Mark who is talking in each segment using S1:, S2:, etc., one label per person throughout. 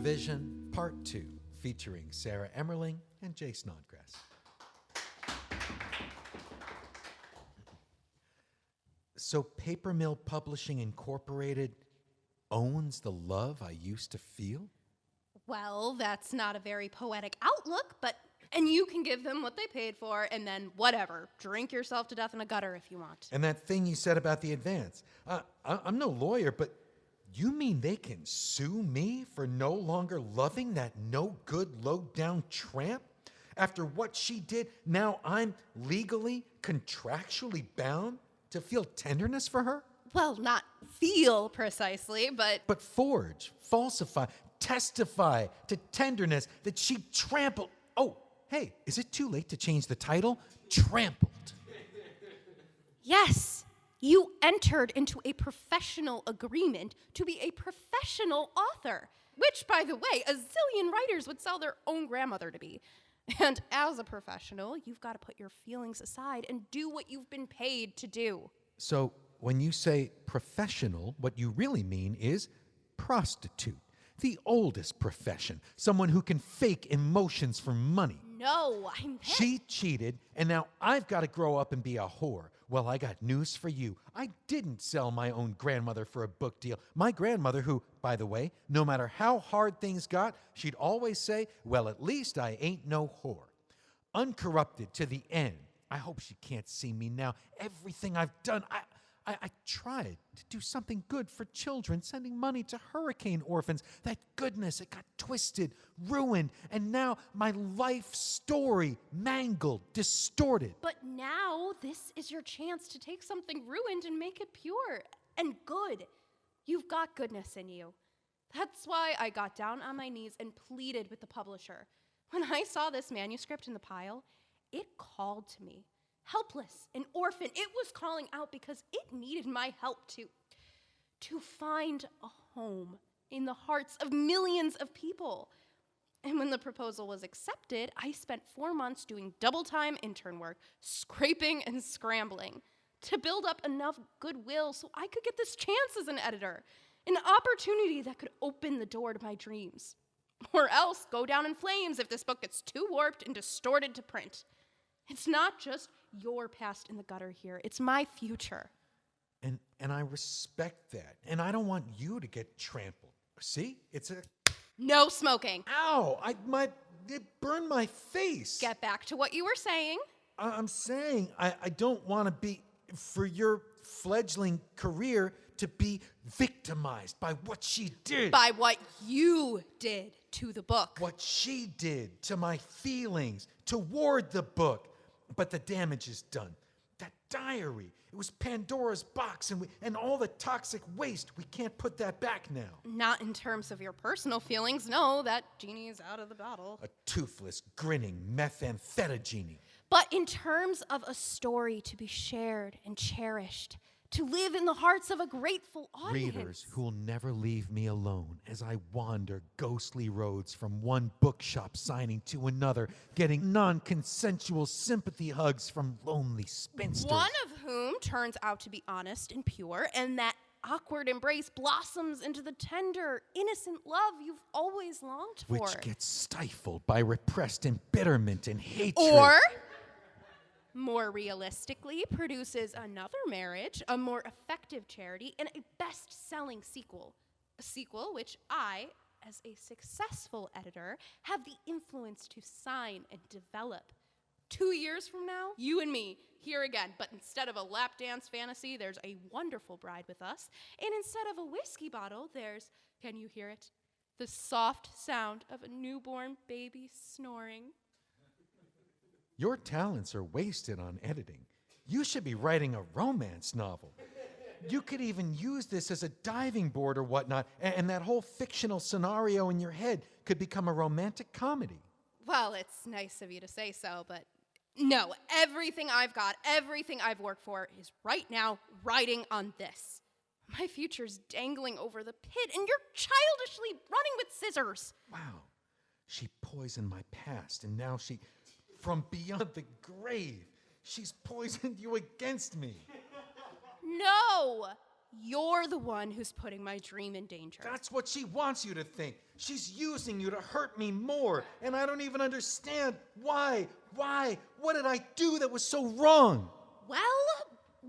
S1: Vision Part 2, featuring Sarah Emmerling and Jay Snodgrass. So Paper Mill Publishing Incorporated owns the love I used to feel?
S2: Well, that's not a very poetic outlook, and you can give them what they paid for, and then whatever, drink yourself to death in a gutter if you want.
S1: And that thing you said about the advance. I'm no lawyer, but you mean they can sue me for no longer loving that no-good, low-down tramp? After what she did, now I'm legally, contractually bound to feel tenderness for her?
S2: Well, not feel precisely, but...
S1: But forge, falsify, testify to tenderness that she trampled... Oh, hey, is it too late to change the title? Trampled.
S2: Yes, you entered into a professional agreement to be a professional author, which, by the way, a zillion writers would sell their own grandmother to be. And as a professional, you've got to put your feelings aside and do what you've been paid to do.
S1: So when you say professional, what you really mean is prostitute. The oldest profession. Someone who can fake emotions for money.
S2: No, I meant...
S1: She cheated, and now I've got to grow up and be a whore. Well, I got news for you. I didn't sell my own grandmother for a book deal. My grandmother, who, by the way, no matter how hard things got, she'd always say, well, at least I ain't no whore. Uncorrupted to the end. I hope she can't see me now. Everything I've done, I tried to do something good for children, sending money to hurricane orphans. That goodness, it got twisted, ruined, and now my life story mangled, distorted.
S2: But now this is your chance to take something ruined and make it pure and good. You've got goodness in you. That's why I got down on my knees and pleaded with the publisher. When I saw this manuscript in the pile, it called to me. Helpless, an orphan, it was calling out because it needed my help to find a home in the hearts of millions of people. And when the proposal was accepted, I spent 4 months doing double-time intern work, scraping and scrambling to build up enough goodwill so I could get this chance as an editor, an opportunity that could open the door to my dreams. Or else go down in flames if this book gets too warped and distorted to print. It's not just your past in the gutter here. It's my future.
S1: And I respect that. And I don't want you to get trampled. See? It's a...
S2: No smoking.
S1: Ow! It burned my face.
S2: Get back to what you were saying.
S1: I'm saying I don't want to be, for your fledgling career, to be victimized by what she did.
S2: By what you did to the book.
S1: What she did to my feelings toward the book. But the damage is done. That diary, it was Pandora's box, and all the toxic waste. We can't put that back now.
S2: Not in terms of your personal feelings. No, that genie's out of the bottle.
S1: A toothless, grinning methamphetamine genie.
S2: But in terms of a story to be shared and cherished, to live in the hearts of a grateful audience.
S1: Readers who will never leave me alone as I wander ghostly roads from one bookshop signing to another, getting non-consensual sympathy hugs from lonely spinsters.
S2: One of whom turns out to be honest and pure, and that awkward embrace blossoms into the tender, innocent love you've always longed for.
S1: Which gets stifled by repressed embitterment and hatred.
S2: Or... more realistically, produces another marriage, a more effective charity, and a best-selling sequel. A sequel which I, as a successful editor, have the influence to sign and develop. 2 years from now, you and me, here again, but instead of a lap dance fantasy, there's a wonderful bride with us, and instead of a whiskey bottle, there's, can you hear it? The soft sound of a newborn baby snoring.
S1: Your talents are wasted on editing. You should be writing a romance novel. You could even use this as a diving board or whatnot, and that whole fictional scenario in your head could become a romantic comedy.
S2: Well, it's nice of you to say so, but no, everything I've got, everything I've worked for is right now riding on this. My future's dangling over the pit, and you're childishly running with scissors.
S1: Wow. She poisoned my past, and now she... from beyond the grave, she's poisoned you against me.
S2: No, You're the one who's putting my dream in danger.
S1: That's what she wants you to think. She's using you to hurt me more, and I don't even understand why. Why? What did I do that was so wrong?
S2: Well,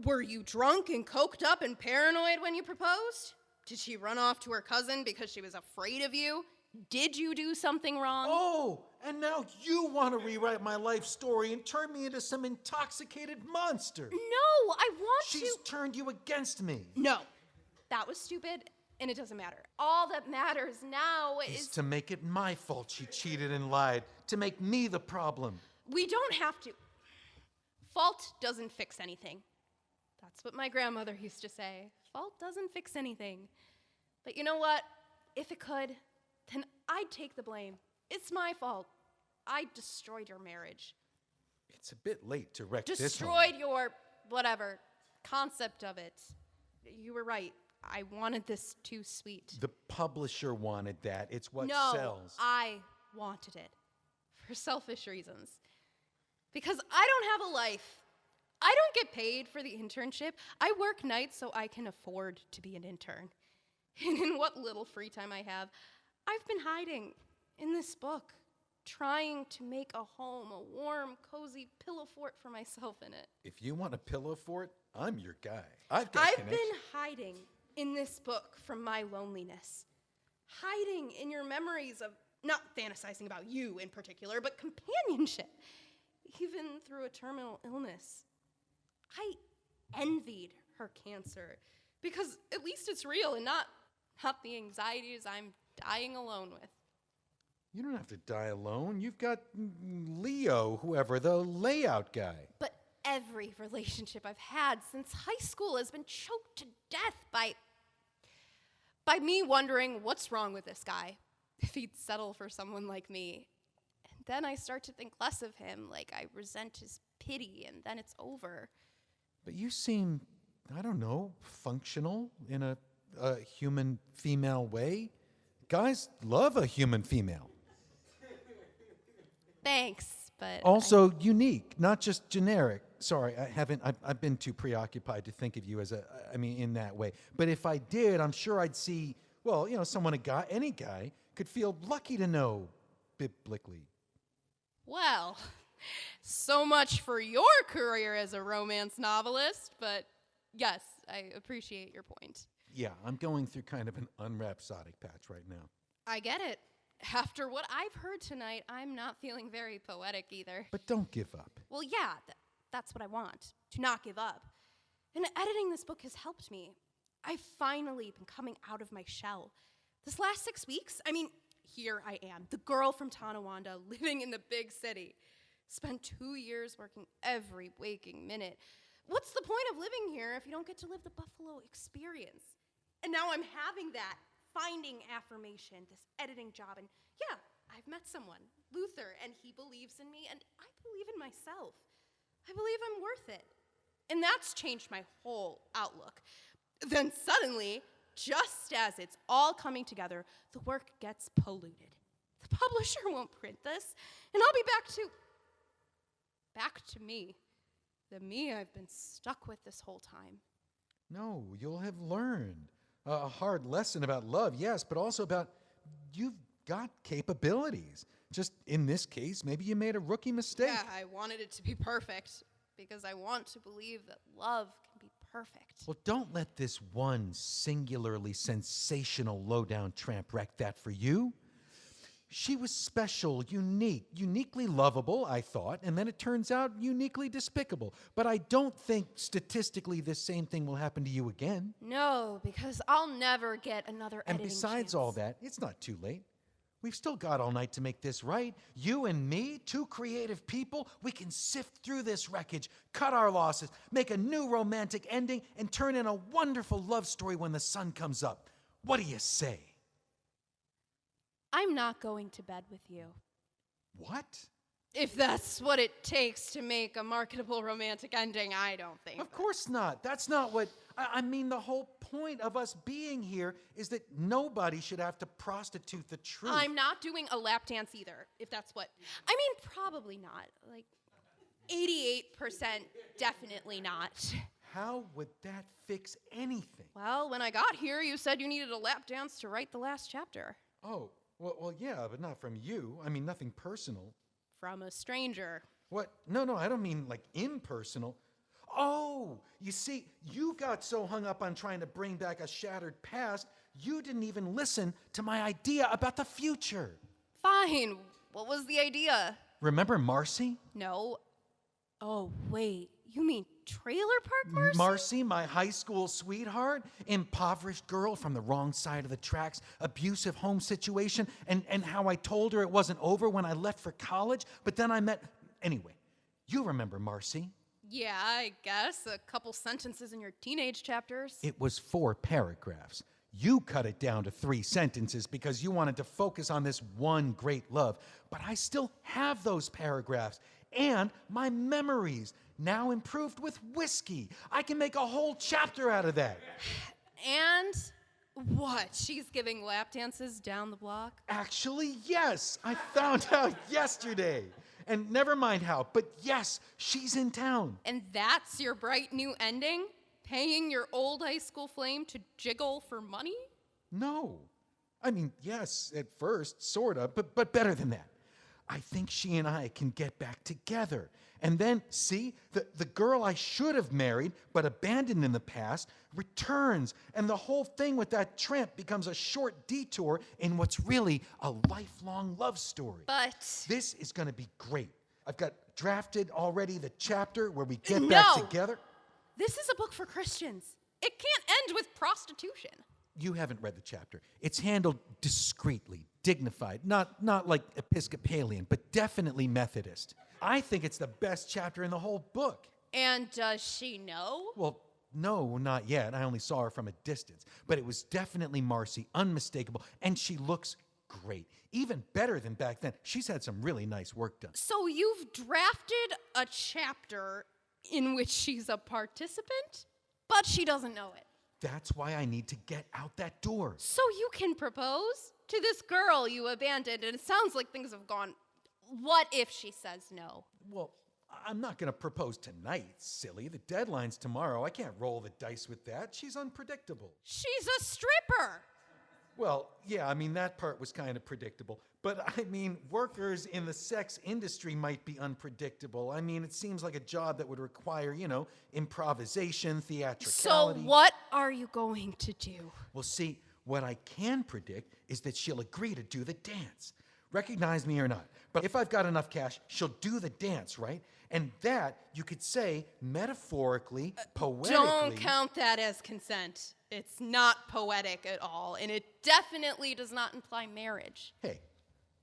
S2: were you drunk and coked up and paranoid when you proposed? Did she run off to her cousin because she was afraid of you? Did you do something wrong?
S1: Oh, and now you want to rewrite my life story and turn me into some intoxicated monster.
S2: No, I want to.
S1: She's turned you against me.
S2: No, that was stupid, and it doesn't matter. All that matters now
S1: Is
S2: is...
S1: to make it my fault she cheated and lied, to make me the problem.
S2: We don't have to. Fault doesn't fix anything. That's what my grandmother used to say. Fault doesn't fix anything. But you know what? If it could, then I'd take the blame. It's my fault. I destroyed your marriage.
S1: It's a bit late to wreck this
S2: Destroyed your, whatever, concept of it. You were right. I wanted this too sweet.
S1: The publisher wanted that. It's what
S2: No,
S1: sells.
S2: I wanted it. For selfish reasons. Because I don't have a life. I don't get paid for the internship. I work nights so I can afford to be an intern. And in what little free time I have, I've been hiding in this book, trying to make a home, a warm, cozy pillow fort for myself in it.
S1: If you want a pillow fort, I'm your guy. I've
S2: I've been hiding in this book from my loneliness. Hiding in your memories of, not fantasizing about you in particular, but companionship. Even through a terminal illness. I envied her cancer because at least it's real and not the anxieties I'm dying alone with.
S1: You don't have to die alone. You've got Leo, whoever, the layout guy.
S2: But every relationship I've had since high school has been choked to death by me wondering what's wrong with this guy, if he'd settle for someone like me. And then I start to think less of him, like I resent his pity, and then it's over.
S1: But you seem, I don't know, functional in a human female way. Guys love a human female.
S2: Thanks, but
S1: Also unique, not just generic. Sorry, I've been too preoccupied to think of you as in that way. But if I did, I'm sure I'd see, any guy could feel lucky to know biblically.
S2: Well, so much for your career as a romance novelist, but yes, I appreciate your point.
S1: Yeah, I'm going through kind of an unrhapsodic patch right now.
S2: I get it. After what I've heard tonight, I'm not feeling very poetic either.
S1: But don't give up.
S2: Well, yeah, that's what I want, to not give up. And editing this book has helped me. I've finally been coming out of my shell. This last 6 weeks, here I am, the girl from Tonawanda, living in the big city. Spent 2 years working every waking minute. What's the point of living here if you don't get to live the Buffalo experience? And now I'm having that, finding affirmation, this editing job. And yeah, I've met someone, Luther, and he believes in me, and I believe in myself. I believe I'm worth it. And that's changed my whole outlook. Then suddenly, just as it's all coming together, the work gets polluted. The publisher won't print this, and I'll be back to me. The me I've been stuck with this whole time.
S1: No, you'll have learned. A hard lesson about love, yes, but also about you've got capabilities. Just in this case, maybe you made a rookie mistake.
S2: Yeah, I wanted it to be perfect because I want to believe that love can be perfect.
S1: Well, don't let this one singularly sensational low-down tramp wreck that for you. She was special, unique, uniquely lovable, I thought, and then it turns out uniquely despicable. But I don't think statistically the same thing will happen to you again.
S2: No, because I'll never get another
S1: And
S2: editing
S1: besides
S2: chance.
S1: all that, it's not too late. We've still got all night to make this right. You and me, two creative people, we can sift through this wreckage, cut our losses, make a new romantic ending, and turn in a wonderful love story when the sun comes up. What do you say?
S2: I'm not going to bed with you.
S1: What?
S2: If that's what it takes to make a marketable romantic ending, I don't think.
S1: Of course not. That's not what... the whole point of us being here is that nobody should have to prostitute the truth.
S2: I'm not doing a lap dance either, if that's what... probably not. 88% definitely not.
S1: How would that fix anything?
S2: Well, when I got here, you said you needed a lap dance to write the last chapter.
S1: Oh, well, yeah, but not from you. I mean, nothing personal.
S2: From a stranger.
S1: What? No, I don't mean like impersonal. Oh, you see, you got so hung up on trying to bring back a shattered past, you didn't even listen to my idea about the future.
S2: Fine. What was the idea?
S1: Remember Marcy?
S2: No. Oh, wait. You mean Trailer Park Marcy?
S1: Marcy, my high school sweetheart, impoverished girl from the wrong side of the tracks, abusive home situation, and how I told her it wasn't over when I left for college, but then I met... Anyway, you remember Marcy.
S2: Yeah, I guess. A couple sentences in your teenage chapters.
S1: It was 4 paragraphs. You cut it down to 3 sentences because you wanted to focus on this one great love. But I still have those paragraphs and my memories, now improved with whiskey. I can make a whole chapter out of that.
S2: And what? She's giving lap dances down the block?
S1: Actually, yes. I found out yesterday. And never mind how, but yes, she's in town.
S2: And that's your bright new ending? Paying your old high school flame to jiggle for money?
S1: No. I mean, yes, at first, sorta, but better than that. I think she and I can get back together. And then, see, the girl I should have married but abandoned in the past returns. And the whole thing with that tramp becomes a short detour in what's really a lifelong love story.
S2: But...
S1: This is going to be great. I've got drafted already the chapter where we get back together.
S2: This is a book for Christians. It can't end with prostitution.
S1: You haven't read the chapter. It's handled discreetly, dignified, not like Episcopalian, but definitely Methodist. I think it's the best chapter in the whole book.
S2: And does she know?
S1: Well, no, not yet. I only saw her from a distance. But it was definitely Marcy, unmistakable, and she looks great. Even better than back then. She's had some really nice work done.
S2: So you've drafted a chapter in which she's a participant, but she doesn't know it.
S1: That's why I need to get out that door.
S2: So you can propose to this girl you abandoned, and it sounds like things have gone... What if she says no?
S1: Well, I'm not going to propose tonight, silly. The deadline's tomorrow. I can't roll the dice with that. She's unpredictable.
S2: She's a stripper!
S1: Well, yeah, I mean, that part was kind of predictable. But, I mean, workers in the sex industry might be unpredictable. I mean, it seems like a job that would require, improvisation, theatricality.
S2: So what are you going to do?
S1: Well, see, what I can predict is that she'll agree to do the dance. Recognize me or not. But if I've got enough cash, she'll do the dance, right? And that, you could say, metaphorically, poetically...
S2: Don't count that as consent. It's not poetic at all, and it definitely does not imply marriage.
S1: Hey,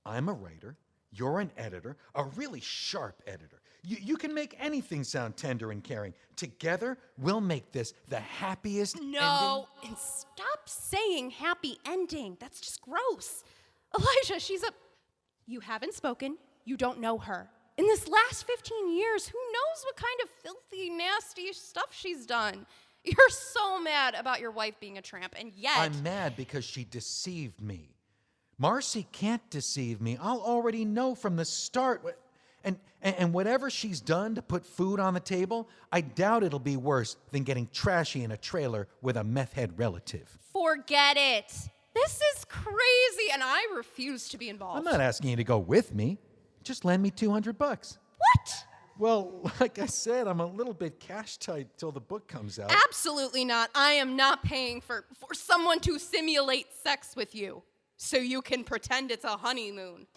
S1: I'm a writer, you're an editor, a really sharp editor. You can make anything sound tender and caring. Together, we'll make this the happiest ending.
S2: No, and stop saying happy ending. That's just gross. Elijah, You haven't spoken. You don't know her. In this last 15 years, who knows what kind of filthy, nasty stuff she's done? You're so mad about your wife being a tramp, and yet...
S1: I'm mad because she deceived me. Marcy can't deceive me. I'll already know from the start. And whatever she's done to put food on the table, I doubt it'll be worse than getting trashy in a trailer with a meth head relative.
S2: Forget it. This is crazy, and I refuse to be involved.
S1: I'm not asking you to go with me. Just lend me $200.
S2: What?
S1: Well, like I said, I'm a little bit cash tight till the book comes out.
S2: Absolutely not. I am not paying for someone to simulate sex with you so you can pretend it's a honeymoon.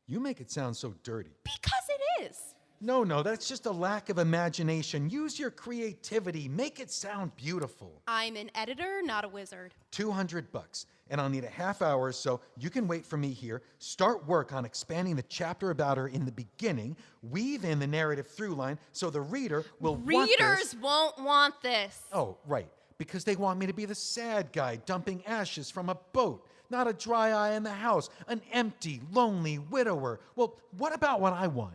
S1: You make it sound so dirty.
S2: Because it is.
S1: No, that's just a lack of imagination. Use your creativity. Make it sound beautiful.
S2: I'm an editor, not a wizard.
S1: $200. And I'll need a half hour, so you can wait for me here. Start work on expanding the chapter about her in the beginning. Weave in the narrative through line so the reader will want this.
S2: Readers won't want this.
S1: Oh, right. Because they want me to be the sad guy dumping ashes from a boat. Not a dry eye in the house. An empty, lonely widower. Well, what about what I want?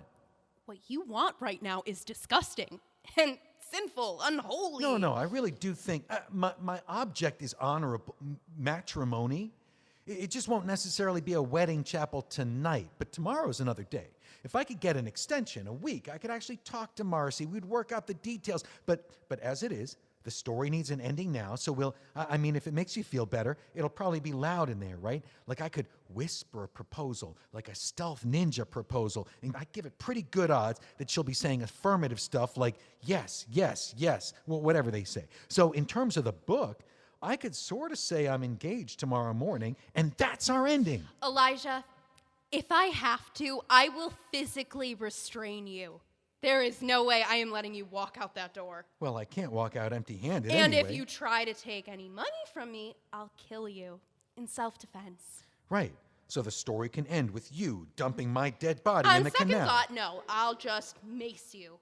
S2: What you want right now is disgusting and sinful, unholy.
S1: No, I really do think my object is honorable matrimony. It just won't necessarily be a wedding chapel tonight, but tomorrow's another day. If I could get an extension, a week, I could actually talk to Marcy. We'd work out the details. But as it is, the story needs an ending now, so I mean, if it makes you feel better, it'll probably be loud in there, right? Like I could whisper a proposal, like a stealth ninja proposal, and I give it pretty good odds that she'll be saying affirmative stuff like, yes, yes, yes, well, whatever they say. So in terms of the book, I could sort of say I'm engaged tomorrow morning, and that's our ending.
S2: Elijah, if I have to, I will physically restrain you. There is no way I am letting you walk out that door.
S1: Well, I can't walk out empty-handed
S2: And
S1: anyway.
S2: if you try to take any money from me, I'll kill you in self-defense.
S1: Right. So the story can end with you dumping my dead body in the
S2: On second
S1: canal.
S2: thought, no, I'll just mace you.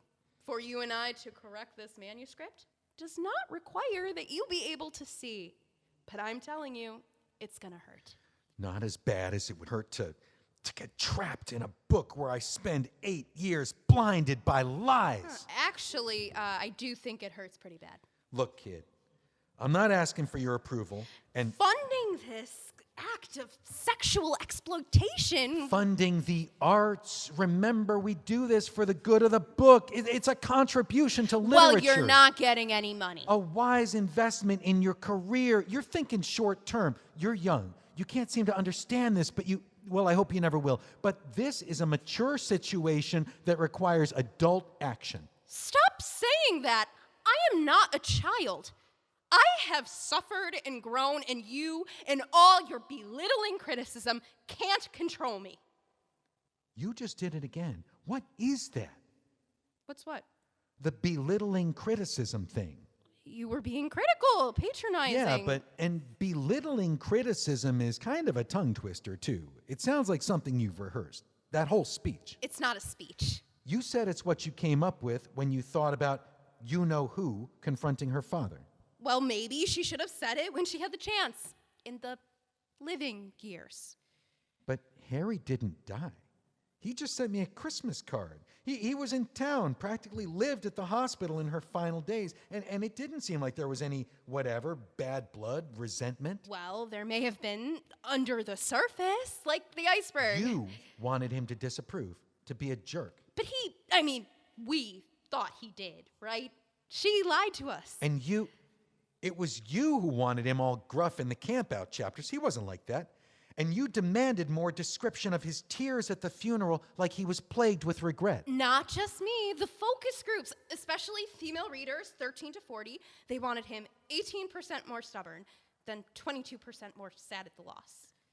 S2: For you and I to correct this manuscript does not require that you be able to see. But I'm telling you, it's gonna hurt.
S1: Not as bad as it would hurt to get trapped in a book where I spend 8 years blinded by lies.
S2: Actually, I do think it hurts pretty bad.
S1: Look, kid, I'm not asking for your approval, and
S2: Funding this act of sexual exploitation.
S1: funding the arts. Remember, we do this for the good of the book. It's a contribution to literature.
S2: Well, you're not getting any money.
S1: A wise investment in your career. You're thinking short term. You're young. You can't seem to understand this, but well, I hope you never will. But this is a mature situation that requires adult action.
S2: Stop saying that. I am not a child. I have suffered and grown, and you and all your belittling criticism can't control me.
S1: You just did it again. What is that?
S2: What's what?
S1: The belittling criticism thing.
S2: You were being critical, patronizing.
S1: Yeah, and belittling criticism is kind of a tongue twister, too. It sounds like something you've rehearsed. That whole speech.
S2: It's not a speech.
S1: You said it's what you came up with when you thought about you-know-who confronting her father.
S2: Well, maybe she should have said it when she had the chance, in the living years.
S1: But Harry didn't die. He just sent me a Christmas card. He was in town, practically lived at the hospital in her final days, and it didn't seem like there was any, bad blood, resentment.
S2: Well, there may have been under the surface, like the iceberg.
S1: You wanted him to disapprove, to be a jerk.
S2: But we thought he did, right? She lied to us.
S1: And it was you who wanted him all gruff in the camp-out chapters. He wasn't like that. And you demanded more description of his tears at the funeral, like he was plagued with regret.
S2: Not just me. The focus groups, especially female readers, 13 to 40, they wanted him 18% more stubborn, than 22% more sad at the loss.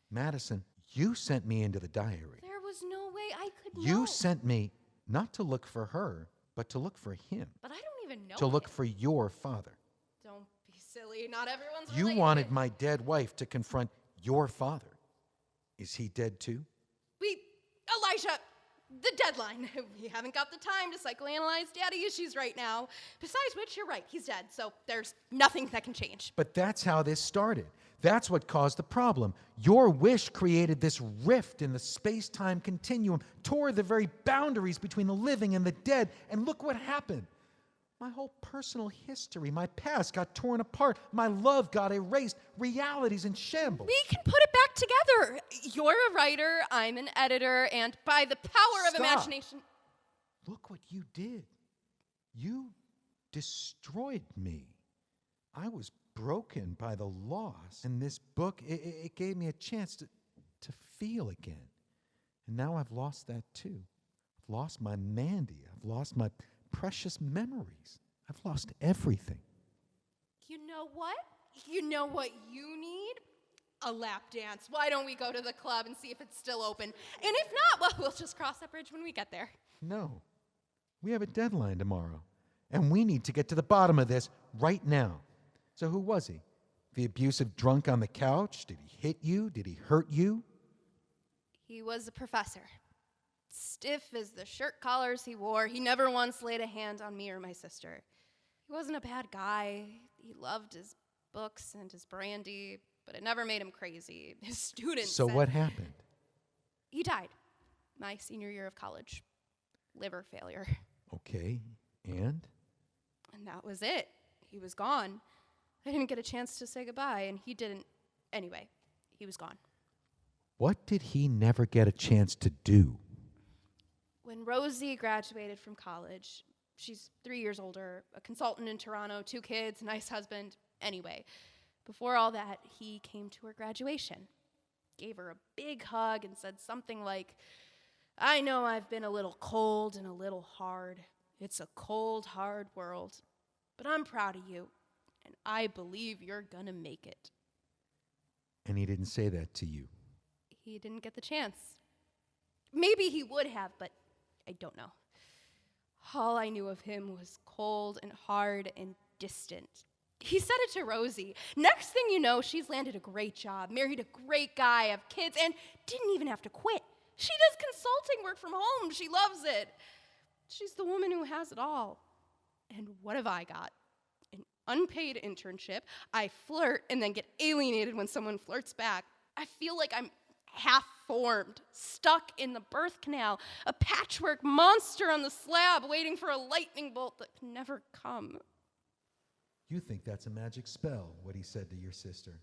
S1: Madison, you sent me into the diary.
S2: There was no way I could know.
S1: You sent me not to look for her, but to look for him.
S2: But I don't even know
S1: To look
S2: him.
S1: for your father.
S2: Don't be silly. Not everyone's
S1: You
S2: related.
S1: wanted my dead wife to confront your father. Is he dead too?
S2: Elijah, the deadline. We haven't got the time to psychoanalyze daddy issues right now. Besides which, you're right, he's dead, so there's nothing that can change.
S1: But that's how this started. That's what caused the problem. Your wish created this rift in the space-time continuum, tore the very boundaries between the living and the dead, and look what happened. My whole personal history, my past got torn apart. My love got erased. Reality's in shambles.
S2: We can put it back together. You're a writer, I'm an editor, and by the power of
S1: Stop.
S2: imagination...
S1: Look what you did. You destroyed me. I was broken by the loss. And this book, it gave me a chance to feel again. And now I've lost that too. I've lost my Mandy. I've lost my precious memories. I've lost everything.
S2: You know what? You know what you need? A lap dance. Why don't we go to the club and see if it's still open? And if not, well, we'll just cross that bridge when we get there.
S1: No. We have a deadline tomorrow. And we need to get to the bottom of this right now. So who was he? The abusive drunk on the couch? Did he hit you? Did he hurt you?
S2: He was a professor. Stiff as the shirt collars he wore, he never once laid a hand on me or my sister. He wasn't a bad guy. He loved his books and his brandy, but it never made him crazy. His students
S1: So
S2: said-
S1: what happened?
S2: He died my senior year of college. Liver failure.
S1: Okay, and?
S2: And that was it. He was gone. I didn't get a chance to say goodbye, and he didn't. Anyway, he was gone.
S1: What did he never get a chance to do?
S2: When Rosie graduated from college, she's 3 years older, a consultant in Toronto, 2 kids, nice husband. Anyway, before all that, he came to her graduation, gave her a big hug, and said something like, "I know I've been a little cold and a little hard. It's a cold, hard world. But I'm proud of you, and I believe you're gonna make it."
S1: And he didn't say that to you.
S2: He didn't get the chance. Maybe he would have, but I don't know. All I knew of him was cold and hard and distant. He said it to Rosie. Next thing you know, she's landed a great job, married a great guy, have kids, and didn't even have to quit. She does consulting work from home. She loves it. She's the woman who has it all. And what have I got? An unpaid internship. I flirt and then get alienated when someone flirts back. I feel like I'm half-formed, stuck in the birth canal, a patchwork monster on the slab waiting for a lightning bolt that can never come.
S1: You think that's a magic spell, what he said to your sister,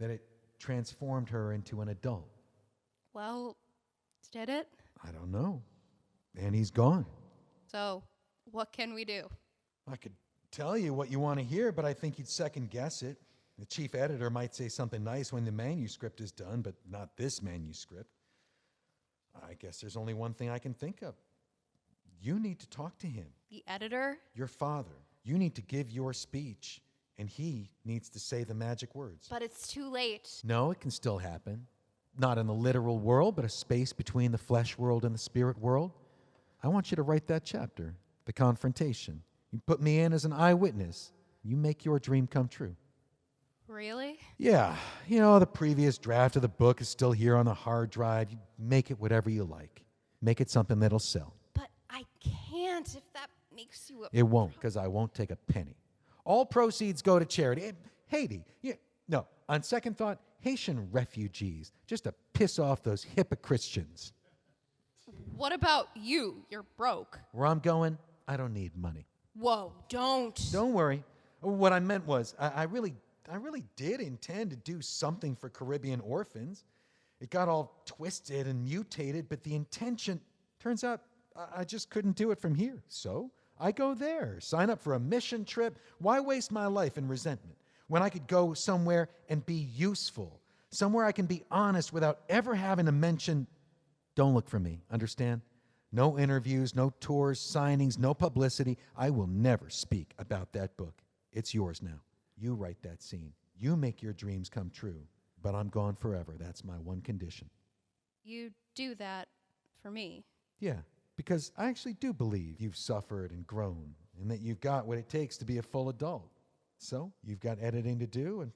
S1: that it transformed her into an adult.
S2: Well, did it?
S1: I don't know. And he's gone.
S2: So, what can we do?
S1: I could tell you what you want to hear, but I think you'd second guess it. The chief editor might say something nice when the manuscript is done, but not this manuscript. I guess there's only one thing I can think of. You need to talk to him.
S2: The editor?
S1: Your father. You need to give your speech, and he needs to say the magic words.
S2: But it's too late.
S1: No, it can still happen. Not in the literal world, but a space between the flesh world and the spirit world. I want you to write that chapter, the confrontation. You put me in as an eyewitness. You make your dream come true.
S2: Really?
S1: Yeah. You know, the previous draft of the book is still here on the hard drive. You make it whatever you like. Make it something that'll sell.
S2: But I can't if that makes you a...
S1: It won't, because I won't take a penny. All proceeds go to charity. Haiti. Yeah, no, on second thought, Haitian refugees, just to piss off those Christians.
S2: What about you? You're broke.
S1: Where I'm going, I don't need money.
S2: Whoa, don't.
S1: Don't worry. What I meant was, I really did intend to do something for Caribbean orphans. It got all twisted and mutated, but the intention, turns out, I just couldn't do it from here. So I go there, sign up for a mission trip. Why waste my life in resentment when I could go somewhere and be useful, somewhere I can be honest without ever having to mention, don't look for me, understand? No interviews, no tours, signings, no publicity. I will never speak about that book. It's yours now. You write that scene. You make your dreams come true. But I'm gone forever. That's my one condition.
S2: You do that for me.
S1: Yeah, because I actually do believe you've suffered and grown and that you've got what it takes to be a full adult. So you've got editing to do, and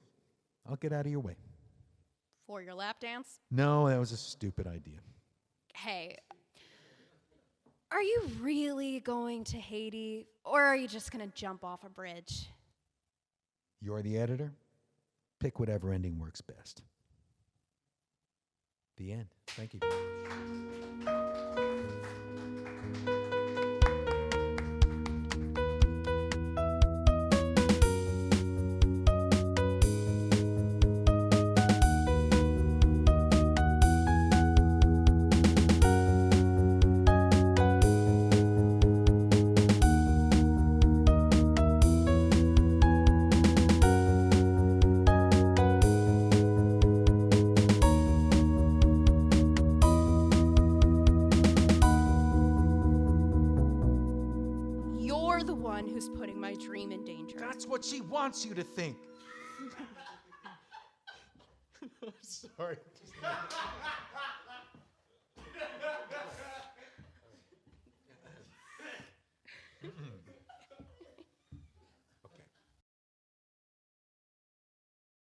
S1: I'll get out of your way.
S2: For your lap dance?
S1: No, that was a stupid idea.
S2: Hey, are you really going to Haiti, or are you just going to jump off a bridge?
S1: You're the editor. Pick whatever ending works best. The end. Thank you.
S2: Who's putting my dream in danger.
S1: That's what she wants you to think. I'm sorry.